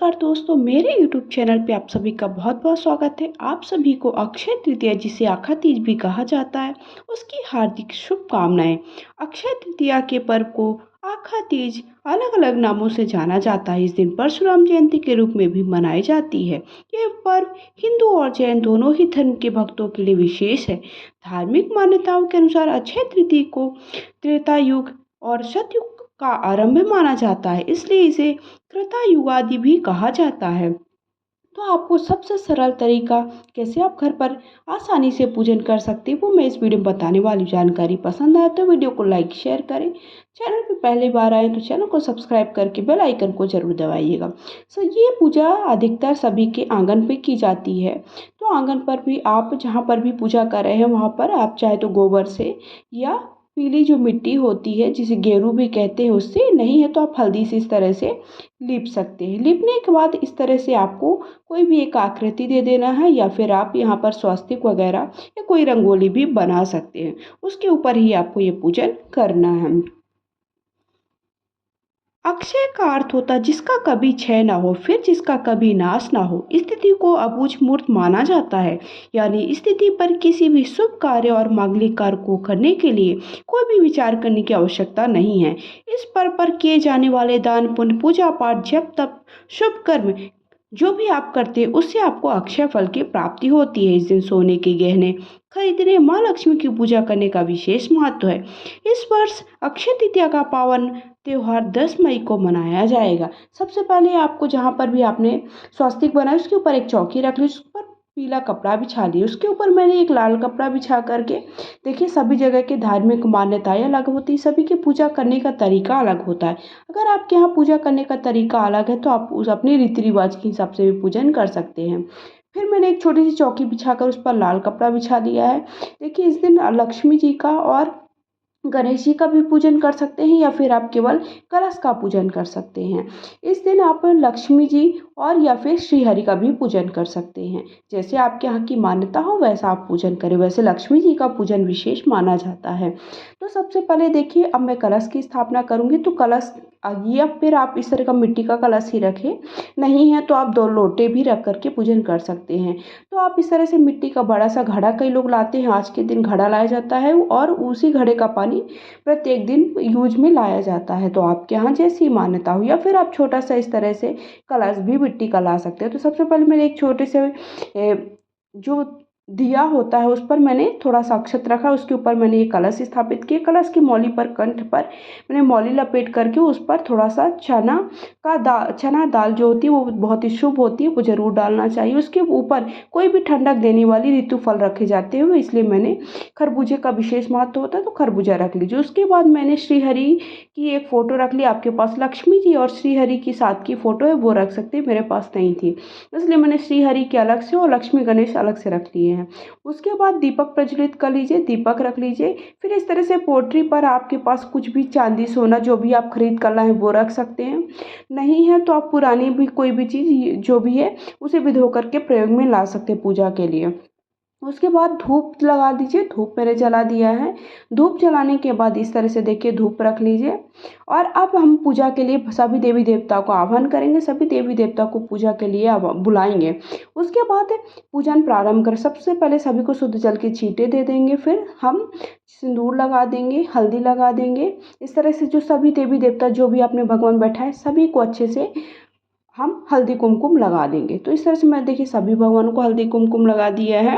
नमस्कार दोस्तों, मेरे YouTube चैनल पे आप सभी का बहुत बहुत स्वागत है। आप सभी को अक्षय तृतीया, जिसे आखा तीज भी कहा जाता है, उसकी हार्दिक शुभकामनाएं। अक्षय तृतीया के पर्व को आखा तीज अलग अलग नामों से जाना जाता है। इस दिन परशुराम जयंती के रूप में भी मनाई जाती है। यह पर्व हिंदू और जैन दोनों ही धर्म के भक्तों के लिए विशेष है। धार्मिक मान्यताओं के अनुसार अक्षय तृतीया को त्रेता युग और सतयुग का आरंभ माना जाता है, इसलिए इसे त्रेता युगादि भी कहा जाता है। तो आपको सबसे सरल तरीका कैसे आप घर पर आसानी से पूजन कर सकते हैं, वो मैं इस वीडियो में बताने वाली हूँ। जानकारी पसंद आए तो वीडियो को लाइक शेयर करें। चैनल पे पहली बार आए तो चैनल को सब्सक्राइब करके बेल आइकन को जरूर दबाइएगा। ये पूजा अधिकतर सभी के आंगन पे की जाती है। तो आंगन पर भी आप जहाँ पर भी पूजा कर रहे हैं वहाँ पर आप चाहे तो गोबर से या पीली जो मिट्टी होती है जिसे गेरू भी कहते हैं उससे, नहीं है तो आप हल्दी से इस तरह से लीप सकते हैं। लीपने के बाद इस तरह से आपको कोई भी एक आकृति दे देना है, या फिर आप यहाँ पर स्वास्तिक वगैरह या कोई रंगोली भी बना सकते हैं। उसके ऊपर ही आपको ये पूजन करना है। अक्षय का अर्थ होता है जिसका कभी क्षय ना हो, फिर जिसका कभी नाश ना हो। स्थिति को अबूझ मूर्त माना जाता है, यानी स्थिति पर किसी भी शुभ कार्य और मांगलिक कार्य को करने के लिए कोई भी विचार करने की आवश्यकता नहीं है। इस पर किए जाने वाले दान पुण्य पूजा पाठ जप तप शुभ कर्म जो भी आप करते हैं उससे आपको अक्षय फल की प्राप्ति होती है। इस दिन सोने के गहने खरीदने, माँ लक्ष्मी की पूजा करने का विशेष महत्व है। इस वर्ष अक्षय तृतीया का पावन त्योहार 10 मई को मनाया जाएगा। सबसे पहले आपको जहाँ पर भी आपने स्वास्तिक बनाया उसके ऊपर एक चौकी रख ली, उस पर पीला कपड़ा बिछा ली, उसके ऊपर मैंने एक लाल कपड़ा बिछा करके, देखिए सभी जगह की धार्मिक मान्यताएं अलग होती है, सभी की पूजा करने का तरीका अलग होता है। अगर आपके यहाँ पूजा करने का तरीका अलग है तो आप उस अपने रीति रिवाज के हिसाब से भी पूजन कर सकते हैं। फिर मैंने एक छोटी सी चौकी बिछाकर उस पर लाल कपड़ा बिछा दिया है। देखिए इस दिन लक्ष्मी जी का और गणेश जी का भी पूजन कर सकते हैं, या फिर आप केवल कलश का पूजन कर सकते हैं। इस दिन आप लक्ष्मी जी और या फिर श्री हरि का भी पूजन कर सकते हैं। जैसे आपके यहाँ की मान्यता हो वैसा आप पूजन करें। वैसे लक्ष्मी जी का पूजन विशेष माना जाता है। तो सबसे पहले देखिए, अब मैं कलश की स्थापना करूँगी। तो कलश या फिर आप इस तरह का मिट्टी का कलश ही रखें, नहीं है तो आप 2 लोटे भी रख करके पूजन कर सकते हैं। तो आप इस तरह से मिट्टी का बड़ा सा घड़ा कई लोग लाते हैं, आज के दिन घड़ा लाया जाता है और उसी घड़े का पानी प्रत्येक दिन यूज में लाया जाता है। तो आपके यहाँ जैसी मान्यता हो, या फिर आप छोटा सा इस तरह से कलश भी मिट्टी का ला सकते हैं। तो सबसे पहले मैंने एक छोटे से जो दिया होता है उस पर मैंने थोड़ा सा अक्षत रखा, उसके ऊपर मैंने ये कलश स्थापित किया। कलश की मौली पर, कंठ पर मैंने मौली लपेट करके उस पर थोड़ा सा चना दाल जो होती है वो बहुत ही शुभ होती है, वो जरूर डालना चाहिए। उसके ऊपर कोई भी ठंडक देने वाली ऋतु फल रखे जाते हैं, इसलिए मैंने खरबूजे का विशेष महत्व होता है तो खरबूजा रख लीजिए। उसके बाद मैंने श्री हरि की एक फ़ोटो रख ली। आपके पास लक्ष्मी जी और श्री हरि की साथ की फ़ोटो है वो रख सकते हैं, मेरे पास नहीं थी इसलिए मैंने श्री हरि के अलग से और लक्ष्मी गणेश अलग से रख लिए हैं। उसके बाद दीपक प्रज्वलित कर लीजिए, दीपक रख लीजिए। फिर इस तरह से पोट्री पर आपके पास कुछ भी चांदी सोना जो भी आप खरीद कर लाएं वो रख सकते हैं, नहीं है तो आप पुरानी भी कोई भी चीज़ जो भी है उसे भी धो करके प्रयोग में ला सकते हैं पूजा के लिए। उसके बाद धूप लगा दीजिए। धूप मैंने जला दिया है। धूप जलाने के बाद इस तरह से देखिए धूप रख लीजिए। और अब हम पूजा के लिए सभी देवी देवताओं को आह्वान करेंगे, सभी देवी देवताओं को पूजा के लिए बुलाएंगे। उसके बाद पूजन प्रारंभ कर सबसे पहले सभी को शुद्ध जल के छींटे दे देंगे, फिर हम सिंदूर लगा देंगे, हल्दी लगा देंगे। इस तरह से जो सभी देवी देवता जो भी आपने भगवान बैठाए सभी को अच्छे से हम हल्दी कुमकुम लगा देंगे। तो इस तरह से मैं देखिए सभी भगवानों को हल्दी कुमकुम लगा दिया है।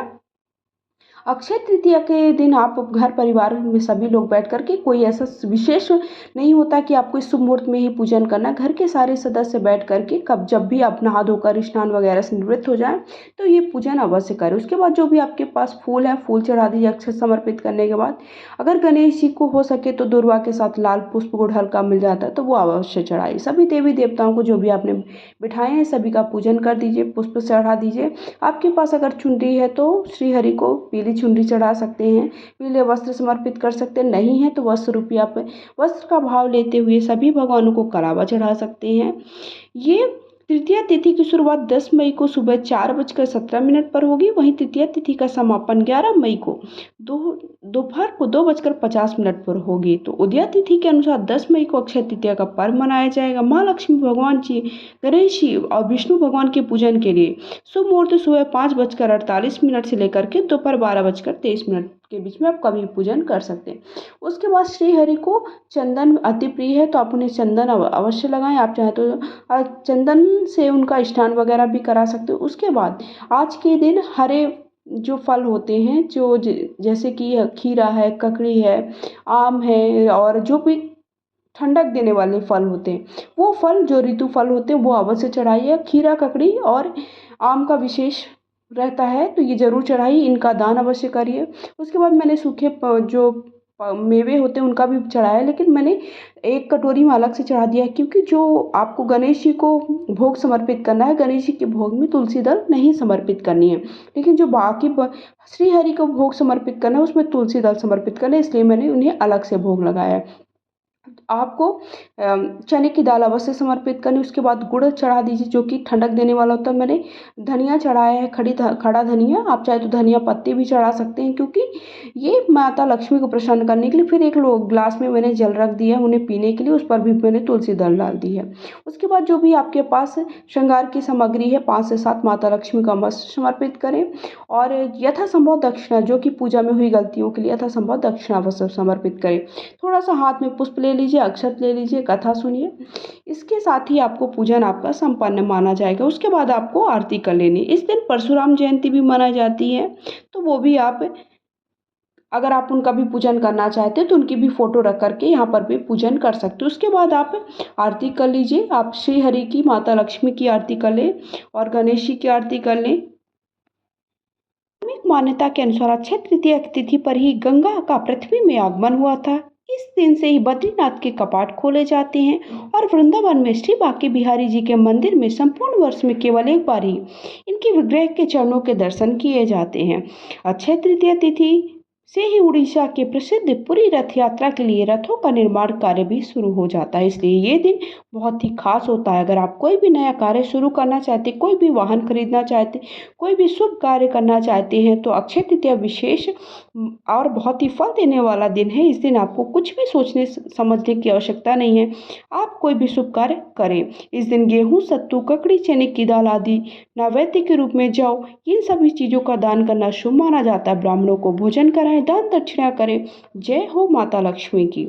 अक्षय तृतीया के दिन आप घर परिवार में सभी लोग बैठ कर के, कोई ऐसा विशेष नहीं होता कि आपको इस शुभ मुहूर्त में ही पूजन करना, घर के सारे सदस्य बैठ कर के कब जब भी आप नहा धोकर स्नान वगैरह से निवृत्त हो जाएं तो ये पूजन अवश्य करें। उसके बाद जो भी आपके पास फूल है फूल चढ़ा दीजिए। अक्षत समर्पित करने के बाद अगर गणेश जी को हो सके तो दुर्वा के साथ लाल पुष्प गुड़हल का मिल जाता है तो वो अवश्य चढ़ाइए। सभी देवी देवताओं को जो भी आपने बिठाए हैं सभी का पूजन कर दीजिए, पुष्प चढ़ा दीजिए। आपके पास अगर चुनरी है तो श्री हरि को पीली चुनरी चढ़ा सकते हैं, पीले वस्त्र समर्पित कर सकते हैं, नहीं है तो वस्त्र रूपी आप वस्त्र का भाव लेते हुए सभी भगवानों को कलावा चढ़ा सकते हैं। ये तृतीया तिथि की शुरुआत 10 मई को सुबह 4:17 पर होगी। वहीं तृतीया तिथि का समापन 11 मई को दोपहर को 2:50 पर होगी। तो उदया तिथि के अनुसार 10 मई को अक्षय तृतीया का पर्व मनाया जाएगा। माँ लक्ष्मी, भगवान जी, गणेश जी और विष्णु भगवान के पूजन के लिए शुभ मुहूर्त सुबह 5:48 से लेकर के दोपहर 12:23 के बीच में आप कभी पूजन कर सकते हैं। उसके बाद श्री हरि को चंदन अति प्रिय है, तो आप उन्हें चंदन अवश्य लगाएं। आप चाहें तो चंदन से उनका स्नान वगैरह भी करा सकते हो। उसके बाद आज के दिन हरे जो फल होते हैं, जो जैसे कि खीरा है, ककड़ी है, आम है और जो भी ठंडक देने वाले फल होते हैं, वो फल जो ऋतु फल होते हैं वो अवश्य चढ़ाइए। खीरा, ककड़ी और आम का विशेष रहता है, तो ये ज़रूर चढ़ाइए, इनका दान अवश्य करिए। उसके बाद मैंने सूखे जो मेवे होते हैं उनका भी चढ़ाया, लेकिन मैंने एक कटोरी में अलग से चढ़ा दिया है, क्योंकि जो आपको गणेश जी को भोग समर्पित करना है, गणेश जी के भोग में तुलसी दल नहीं समर्पित करनी है, लेकिन जो बाकी श्री हरि को भोग समर्पित करना है उसमें तुलसी दल समर्पित करना है, इसलिए मैंने उन्हें अलग से भोग लगाया है। आपको चने की दाल अवश्य समर्पित करनी। उसके बाद गुड़ चढ़ा दीजिए, जो कि ठंडक देने वाला होता है। मैंने धनिया चढ़ाया है, खड़ा धनिया, आप चाहे तो धनिया पत्ते भी चढ़ा सकते हैं, क्योंकि ये माता लक्ष्मी को प्रसन्न करने के लिए। फिर एक ग्लास में मैंने जल रख दिया है उन्हें पीने के लिए, उस पर भी मैंने तुलसी दल डाल दी है। उसके बाद जो भी आपके पास श्रृंगार की सामग्री है, 5 से 7 माता लक्ष्मी का अवश्य समर्पित करें। और यथासंभव दक्षिणा, जो कि पूजा में हुई गलतियों के लिए यथासंभव दक्षिणा अवश्य समर्पित करें। थोड़ा सा हाथ में पुष्प ले लीजिए, अक्षत ले लीजिए, कथा सुनिए। इसके साथ ही आपको पूजन आपका संपन्न माना जाएगा। उसके बाद आपको आरती कर लेनी। इस दिन परशुराम जयंती भी मनाई जाती है, तो वो भी आप, अगर आप उनका भी पूजन करना चाहते हैं तो उनकी भी फोटो रख करके यहाँ पर भी पूजन कर सकते हो। उसके बाद आप आरती कर लीजिए। आप श्री हरि की, माता लक्ष्मी की आरती कर लें और गणेश जी की आरती कर लें। धार्मिक मान्यता के अनुसार अक्षय तृतीया की तिथि पर ही गंगा का पृथ्वी में आगमन हुआ था। इस दिन से ही बद्रीनाथ के कपाट खोले जाते हैं और वृंदावन में श्री बांके बिहारी जी के मंदिर में संपूर्ण वर्ष में केवल एक बार ही इनके विग्रह के चरणों के दर्शन किए जाते हैं। अक्षय तृतीया तिथि से ही उड़ीसा के प्रसिद्ध पुरी रथ यात्रा के लिए रथों का निर्माण कार्य भी शुरू हो जाता है, इसलिए ये दिन बहुत ही खास होता है। अगर आप कोई भी नया कार्य शुरू करना चाहते, कोई भी वाहन खरीदना चाहते, कोई भी शुभ कार्य करना चाहते हैं, तो अक्षय तृतीया विशेष और बहुत ही फल देने वाला दिन है। इस दिन आपको कुछ भी सोचने समझने की आवश्यकता नहीं है, आप कोई भी शुभ कार्य करें। इस दिन गेहूँ, सत्तू, ककड़ी, चने की दाल आदि नैवेद्य के रूप में जाओ, इन सभी चीज़ों का दान करना शुभ माना जाता है। ब्राह्मणों को भोजन कराएं, दान दक्षिणा करें। जय हो माता लक्ष्मी की।